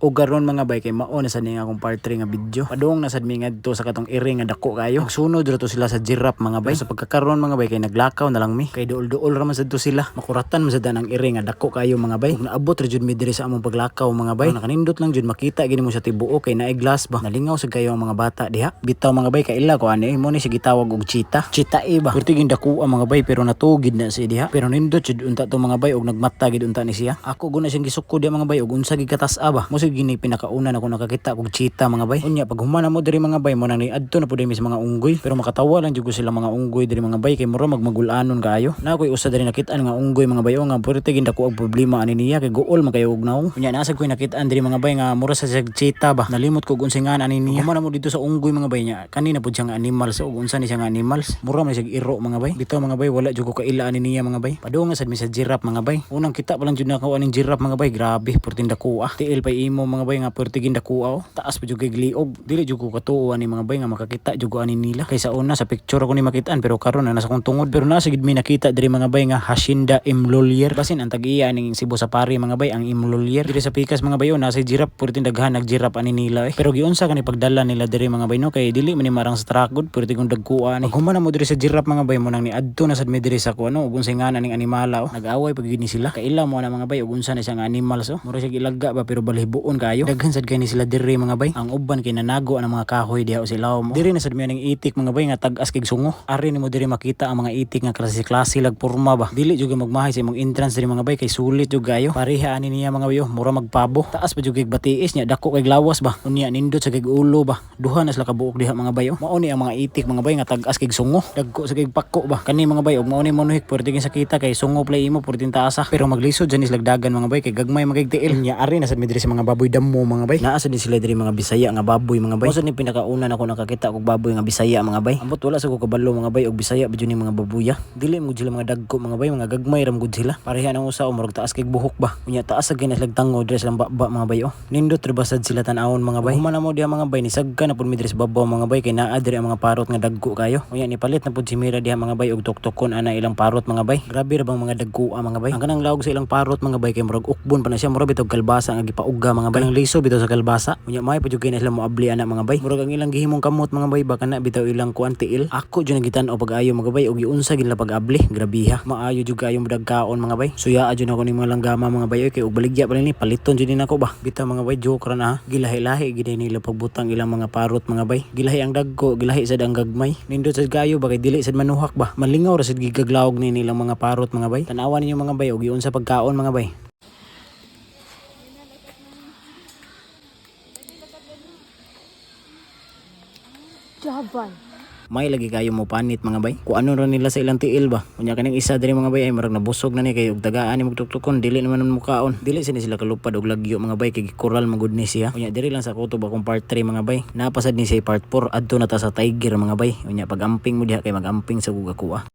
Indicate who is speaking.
Speaker 1: O garon mga bay kay mao na sad ni akong part 3 nga video. Padung na sad mi ngadto sa katong iri nga dako kayo. Sunod ra to sila sa giraffe mga bay. Pero sa pagkakaron mga bay kay naglakaw na lang mi. Kay duol-duol ra man sad to sila. Makuratan man sad ang iri nga dako kayo mga bay. Ug naabot ra jud mi diri sa among paglakaw mga bay. Nakanindot lang jud makita gini mo sa tibuo kay naay glass ba. Nalingaw sad kayo ang mga bata diha. Bitaw mga bay kay ila ko ani mo ni sige tawag og cheetah. Cheetah ba. Perti gid dako ang mga bay pero natugid na si diha. Pero nindot jud unta to mga bay og nagmata gid unta ni siya. Ako guna siyang gisukod diha mga bay og unsa gid katas-a ba. Mo gini pinakauna na ako nakakita kog cheetah mga bay. Unya pag humana mo diri mga bay mo nang niadto na pud mi sa mga unggoy. Pero makatawa lang jud ko sila mga unggoy diri mga bay kay mura magmagulanon kaayo. Na koy usa diri nakit-an nga unggoy mga bay o nga perti gid dako og problema ani niya kay guol magayo og naong. Unya nasag koy nakit-an diri mga bay nga mura sa cheetah ba. Nalimot ko unsa nga ani niya. Humana mo dito sa unggoy mga bay nya. Kanina pud siya nga animals og unsa ni siya nga animals. Mura man siya iro mga bay. Bitaw mga bay wala jud ko kaila ani niya mga bay. Padung sad mi sa giraffe mga bay. Unang kita pa lang jud nako aning giraffe mga bay. Grabe perti dako tiil pa imo mga bay nga perti gid dako taas pa jud kay gliog dili jud ko katuo ani mga bay nga makakita jud ko ani nila kaysa una sa picture ko ni makitaan pero karon na nasa kong tungod pero nasa gid mi nakita diri mga bay nga Hacienda Imlolier basin ang tag-iya ning Cebu Safari mga bay ang Imlolier diri sa pikas mga bay nasa giraffe perti daghan nag giraffe ani nila pero giunsa kani pagdala nila diri mga bay no kay dili man ni marang sa truck good perti kung dagkuan ani humana mo diri sa giraffe mga bay mo nang niadto na sad mi diri sa kuno ug unsay nga ning animala nag-away pag gid ni sila kaila mo na mga bay ug unsa na siya nga animals mura siya gilaga ba pero balhibuon kayo daghan sad kay ni sila diri mga bay ang uban kay nanago ang mga kahoy diha o silaw mo diri na sad mi ning itik mga bay nga tag-as kig sungo ari nimo diri makita ang mga itik nga klase lag porma ba dili jud magmahay sa imong entrance diri mga bay kay sulit jud gayo pareha ani niya mga bay mura magpabo taas pa jud kig batiis nya dako kay lawas ba unya nindot sa kig ulo ba duha na sila kabuok diha mga bay mao ni ang mga itik mga bay nga tag-as kig sungo dagko sa kig pakko ba kani mga bay og mao ni monuhik pwede sa kita kay sungo play imo pwede taasa pero maglisod dyan is lagdagan mga bay kay gagmay magigtiil nya ari na sad mi diri sa mga baboy damo mga bay naa sad sila diri mga Bisaya nga baboy mga bay. Usa ni pinakauna nako nakakita og baboy nga Bisaya mga bay. Ambot wala sa ko kabalo mga bay og Bisaya bidyo ni mga babuya. Dili mo sila mga dagko mga bay, mga gagmay ram gud sila. Pareha nang usa o murag taas kay buhok ba. Unya taas sa ginas lagtango diri sa baba mga bay Nindot ribasad sila tan-awon mga bay. Humana mo diha mga bay ni sagka na pud mi diri sa babaw mga bay kay naa diri ang mga parot nga dagko kayo. Unya ni palit na pud si Mira diha mga bay og tuktokon ana ilang parot mga bay. Grabe ra bang mga dagko mga bay. Ang kanang laog sa ilang parot mga bay kay murag ukbon pa na siya murag bitog kalbasa nga gipauga mga bay. Kanang liso bitaw sa kalbasa. Unya may pud na sila mo abli ana mga bay murag ang ilang gihimong kamot mga bay baka na bitaw ilang kuan tiil ako jud nagitan-o pag-ayo mga bay og giunsa gid la pag-abli grabiha maayo jud kayo madagkaon mga bay suya jud ako ni mga langgama mga bay kay og baligya pa ni paliton jud nako ba bitaw mga bay joke ra na gilahi-lahi gid nila pagbutang ilang mga parot mga bay gilahi ang dagko gilahi sad ang gagmay nindot sad kayo ba kay dili sad manuhak ba malingaw ra sad gigaglawog ni nilang mga parot mga bay tan-awan ninyo mga bay og giunsa pagkaon mga bay.
Speaker 2: Jaban.
Speaker 1: May lagi kayo mo panit mga bay. Kung ano ra nila sa ilang tiil ba. Kunya kaning isa diri mga bay ay marag nabusog na ni kay og dagaan ni magtuktukon dili naman mukaon. Dili sila kalupad og lagyo mga bay kay koral magud ni siya. Kunya diri lang sa kutob akong part 3 mga bay. Napasad ni siya part 4 adto na ta sa tiger mga bay. Kunya pag amping mo diha kay mag-amping sa gugakuha.